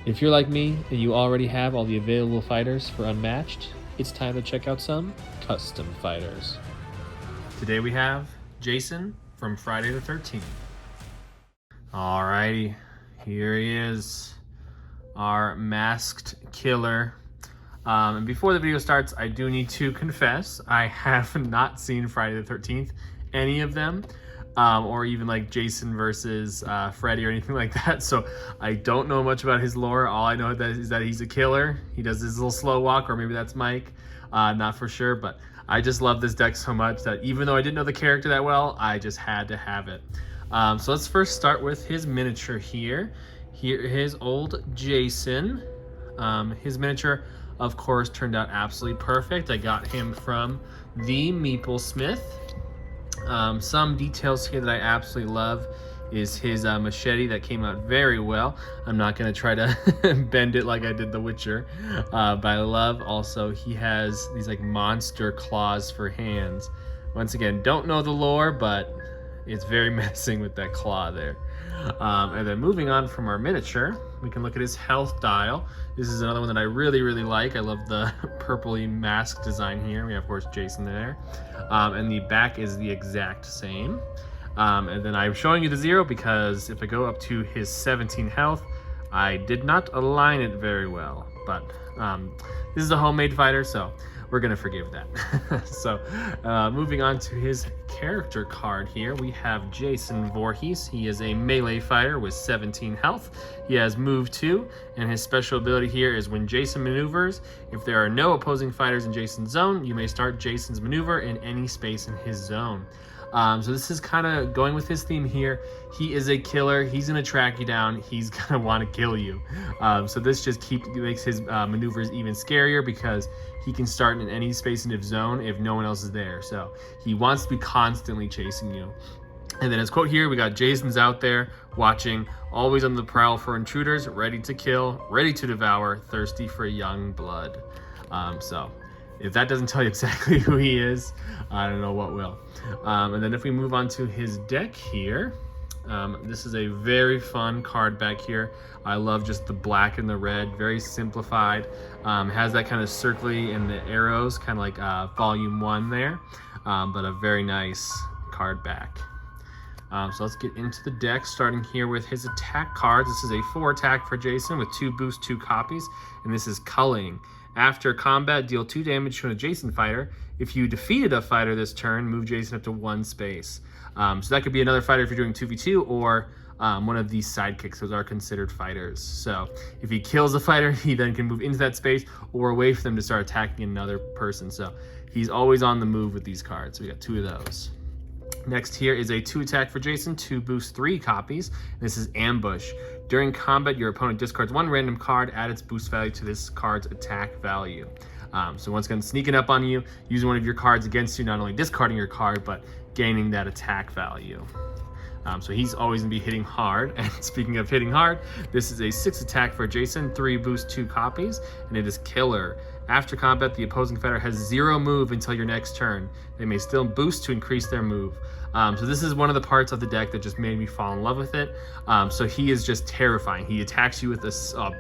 If you're like me and you already have all the available fighters for Unmatched, it's time to check out some custom fighters. Today we have Jason from Friday the 13th. Alrighty, here he is, our masked killer. And before the video starts, I do need to confess, I have not seen Friday the 13th, any of them. Or even like Jason versus Freddy or anything like that. So I don't know much about his lore. All I know is that he's a killer. He does his little slow walk, or maybe that's Mike. Not for sure, but I just love this deck so much that even though I didn't know the character that well, I just had to have it. So let's first start with his miniature here. Here is old Jason. His miniature, of course, turned out absolutely perfect. I got him from the Meeple Smith. Some details here that I absolutely love is his machete that came out very well. I'm not going to try to bend it like I did The Witcher, but I love also he has these like monster claws for hands. Once again, don't know the lore, but it's very menacing with that claw there. And then moving on from our miniature, we can look at his health dial. This is another one that I really like. I love the purpley mask design here. We have, of course, Jason there. And the back is the exact same. And then I'm showing you the 0 because if I go up to his 17 health, I did not align it very well. But this is a homemade fighter, so we're gonna forgive that. So moving on to his character card here, we have Jason Voorhees. He is a melee fighter with 17 health. He has move 2, and his special ability here is when Jason maneuvers, if there are no opposing fighters in Jason's zone, you may start Jason's maneuver in any space in his zone. So this is kind of going with his theme here. He is a killer. He's going to track you down. He's going to want to kill you. So this just makes his maneuvers even scarier because he can start in any space in his zone if no one else is there. So he wants to be constantly chasing you. And then his quote here, we got Jason's out there watching, always on the prowl for intruders, ready to kill, ready to devour, thirsty for young blood. So if that doesn't tell you exactly who he is, I don't know what will. And then if we move on to his deck here, this is a very fun card back here. I love just the black and the red, very simplified. Has that kind of circly and the arrows, kind of like volume 1 there, but a very nice card back. So let's get into the deck, starting here with his attack cards. This is a 4 attack for Jason with 2 boost, 2 copies, and this is culling. After combat, deal 2 damage to an adjacent fighter. If you defeated a fighter this turn, move Jason up to 1 space. So that could be another fighter if you're doing 2v2, or one of these sidekicks. Those are considered fighters. So if he kills a fighter, he then can move into that space or away from them to start attacking another person. So he's always on the move with these cards. So we got 2 of those. Next here is a 2 attack for Jason, 2 boost, 3 copies. This is Ambush. During combat, your opponent discards 1 random card, add its boost value to this card's attack value. So once again, sneaking up on you, using one of your cards against you, not only discarding your card, but gaining that attack value. So he's always gonna be hitting hard. And speaking of hitting hard, this is a 6 attack for Jason, 3 boost, 2 copies, and it is Killer. After combat, the opposing fighter has 0 move until your next turn. They may still boost to increase their move. So this is one of the parts of the deck that just made me fall in love with it. So he is just terrifying. He attacks you with a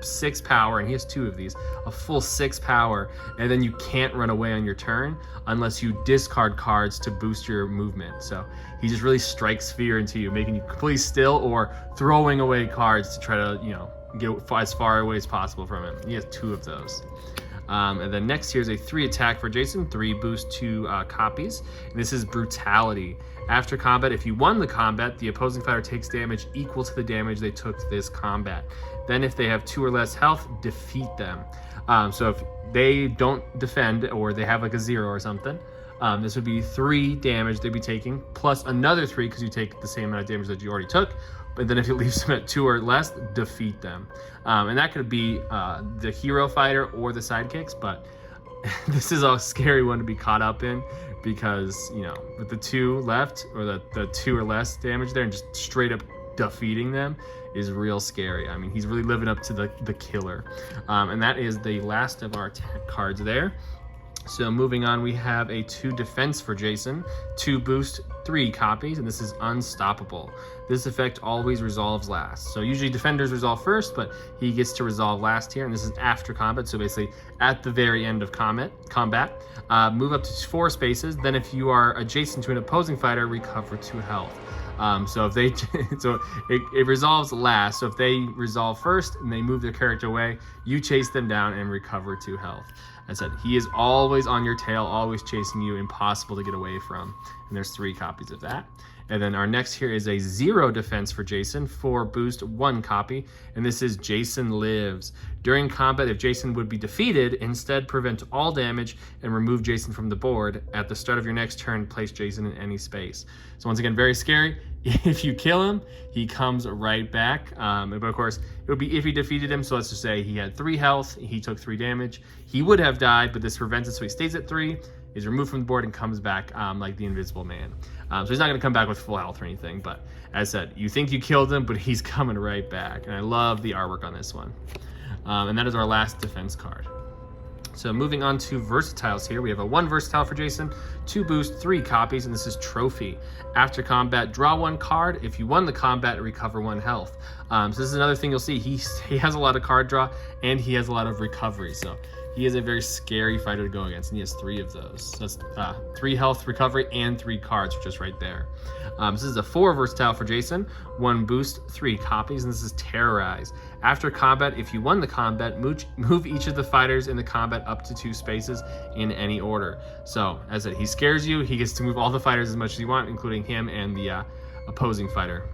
6 power, and he has 2 of these, a full 6 power, and then you can't run away on your turn unless you discard cards to boost your movement. So he just really strikes fear into you, making you completely still or throwing away cards to try to, get as far away as possible from him. He has 2 of those. And then next here is a 3 attack for Jason, 3 boost, 2 copies. And this is Brutality. After combat, if you won the combat, the opposing fighter takes damage equal to the damage they took to this combat. Then if they have 2 or less health, defeat them. So if they don't defend, or they have like a 0 or something, this would be 3 damage they'd be taking, plus another 3 because you take the same amount of damage that you already took. But then if it leaves them at 2 or less, defeat them. And that could be the hero fighter or the sidekicks, but this is a scary one to be caught up in because, with the 2 left, or the 2 or less damage there, and just straight up defeating them is real scary. I mean, he's really living up to the killer. And that is the last of our attack cards there. So moving on, we have a 2 defense for Jason, 2 boost, 3 copies, and this is unstoppable. This effect always resolves last. So usually defenders resolve first, but he gets to resolve last here, and this is after combat, so basically at the very end of combat. Move up to 4 spaces, then if you are adjacent to an opposing fighter, recover 2 health. So if they, it resolves last. So if they resolve first and they move their character away, you chase them down and recover 2 health. I said, he is always on your tail, always chasing you, impossible to get away from. And there's 3 copies of that. And then our next here is a 0 defense for Jason, 4 boost, 1 copy. And this is Jason Lives. During combat, if Jason would be defeated, instead prevent all damage and remove Jason from the board. At the start of your next turn, place Jason in any space. So once again, very scary. If you kill him, he comes right back. But of course, it would be if he defeated him. So let's just say he had 3 health, he took 3 damage. He would have died, but this prevents it, so he stays at 3, is removed from the board, and comes back like the Invisible Man. So he's not going to come back with full health or anything, but as I said, you think you killed him, but he's coming right back. And I love the artwork on this one. And that is our last defense card. So moving on to versatiles here, we have a 1 versatile for Jason, 2 boost, 3 copies, and this is Trophy. After combat, draw 1 card. If you won the combat, recover 1 health. So this is another thing you'll see. He has a lot of card draw, and he has a lot of recovery. So he is a very scary fighter to go against, and he has 3 of those. So that's 3 health, recovery, and 3 cards, just right there. This is a 4 versatile for Jason, 1 boost, 3 copies, and this is Terrorize. After combat, if you won the combat, move each of the fighters in the combat up to 2 spaces in any order. So, as I said, he scares you. He gets to move all the fighters as much as you want, including him and the opposing fighter.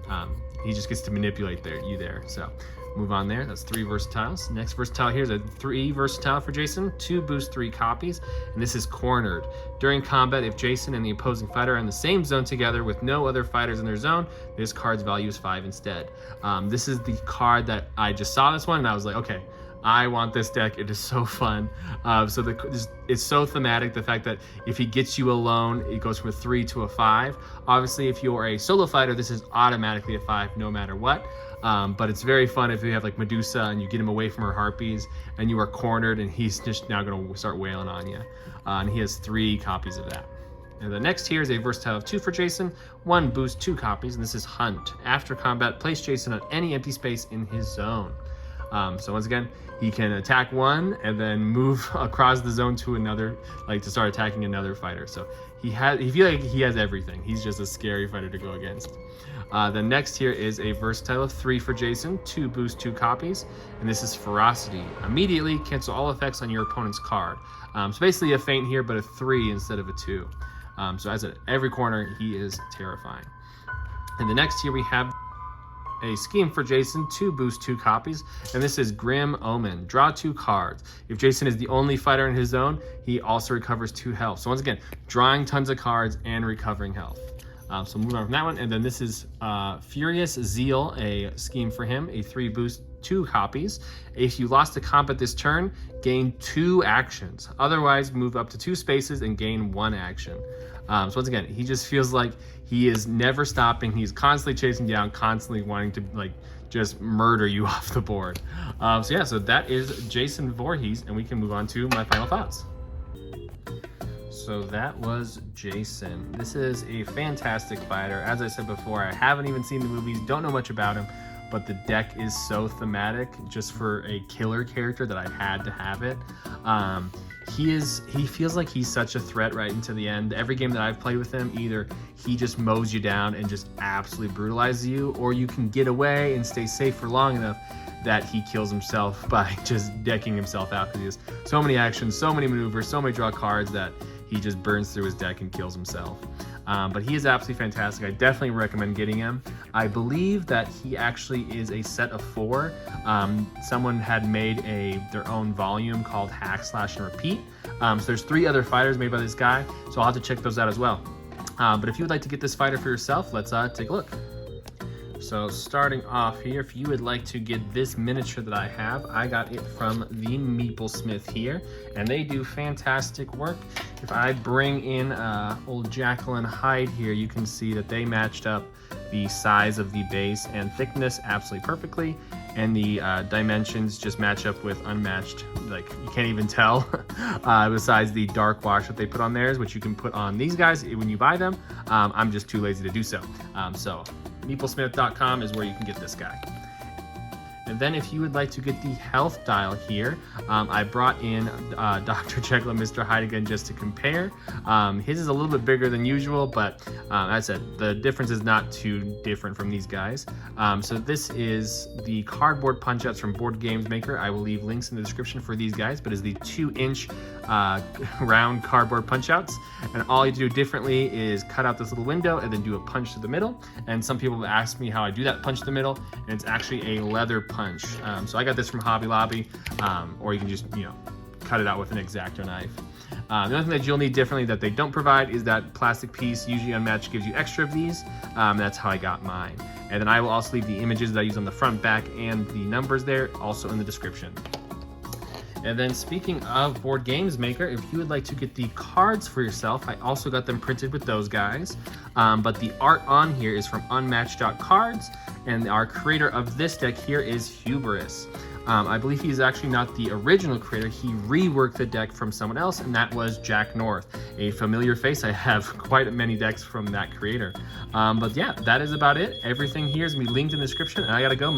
He just gets to manipulate you there. So, move on there. That's 3 versatiles. Next versatile here is a 3 versatile for Jason, 2 boost, 3 copies, and this is Cornered. During combat, if Jason and the opposing fighter are in the same zone together with no other fighters in their zone, this card's value is 5 instead. This is the card that I just saw this one, and I was like, okay, I want this deck. It is so fun. It's so thematic, the fact that if he gets you alone, it goes from a 3 to a 5. Obviously, if you're a solo fighter, this is automatically a 5 no matter what. But it's very fun if you have like Medusa and you get him away from her harpies and you are cornered and he's just now going to start wailing on you. And he has 3 copies of that. And the next here is a versatile of 2 for Jason, 1 boost, 2 copies, and this is Hunt. After combat, place Jason on any empty space in his zone. So once again, he can attack 1 and then move across the zone to another, like to start attacking another fighter. So he feels like he has everything. He's just a scary fighter to go against. The next here is a versatile of 3 for Jason, 2 boost, 2 copies, and this is Ferocity. Immediately cancel all effects on your opponent's card. So basically a feint here, but a 3 instead of a 2. So as at every corner, he is terrifying. And the next here we have a scheme for Jason, 2 boost, 2 copies, and this is Grim Omen. Draw 2 cards. If Jason is the only fighter in his zone, he also recovers 2 health. So once again, drawing tons of cards and recovering health. So moving on from that one, and then this is Furious Zeal, a scheme for him, a 3 boost, 2 copies. If you lost a combat this turn, gain 2 actions. Otherwise, move up to 2 spaces and gain 1 action. So once again, he just feels like he is never stopping. He's constantly chasing down, constantly wanting to like just murder you off the board. So yeah, so that is Jason Voorhees, and we can move on to my final thoughts. So that was Jason. This is a fantastic fighter. As I said before, I haven't even seen the movies, don't know much about him, but the deck is so thematic just for a killer character that I had to have it. He feels like he's such a threat right into the end. Every game that I've played with him, either he just mows you down and just absolutely brutalizes you, or you can get away and stay safe for long enough that he kills himself by just decking himself out, because he has so many actions, so many maneuvers, so many draw cards that he just burns through his deck and kills himself. But he is absolutely fantastic. I definitely recommend getting him. I believe that he actually is a set of 4. Someone had made their own volume called Hack, Slash, and Repeat. So there's 3 other fighters made by this guy, so I'll have to check those out as well. But if you would like to get this fighter for yourself, let's take a look. So starting off here, if you would like to get this miniature that I have, I got it from the Meeplesmith here, and they do fantastic work. If I bring in old Jacqueline Hyde here, you can see that they matched up the size of the base and thickness absolutely perfectly. and the dimensions just match up with Unmatched. Like, you can't even tell besides the dark wash that they put on theirs, which you can put on these guys when you buy them. I'm just too lazy to do so. So meeplesmith.com is where you can get this guy. And then if you would like to get the health dial here, I brought in Dr. Jekyll and Mr. Hyde again just to compare. His is a little bit bigger than usual, but as I said, the difference is not too different from these guys. So this is the cardboard punch-outs from Board Games Maker. I will leave links in the description for these guys, but it's the 2-inch round cardboard punch-outs. And all you do differently is cut out this little window and then do a punch to the middle. And some people have asked me how I do that punch to the middle, and it's actually a leather punch. So I got this from Hobby Lobby, or you can just, cut it out with an X-Acto knife. The only thing that you'll need differently that they don't provide is that plastic piece. Usually Unmatched gives you extra of these. That's how I got mine. And then I will also leave the images that I use on the front, back, and the numbers there also in the description. And then speaking of Board Games Maker, if you would like to get the cards for yourself, I also got them printed with those guys. But the art on here is from Unmatched.cards, and our creator of this deck here is Hubris. I believe he's actually not the original creator. He reworked the deck from someone else, and that was Jack North, a familiar face. I have quite many decks from that creator. But yeah, that is about it. Everything here is going to be linked in the description, and I gotta go.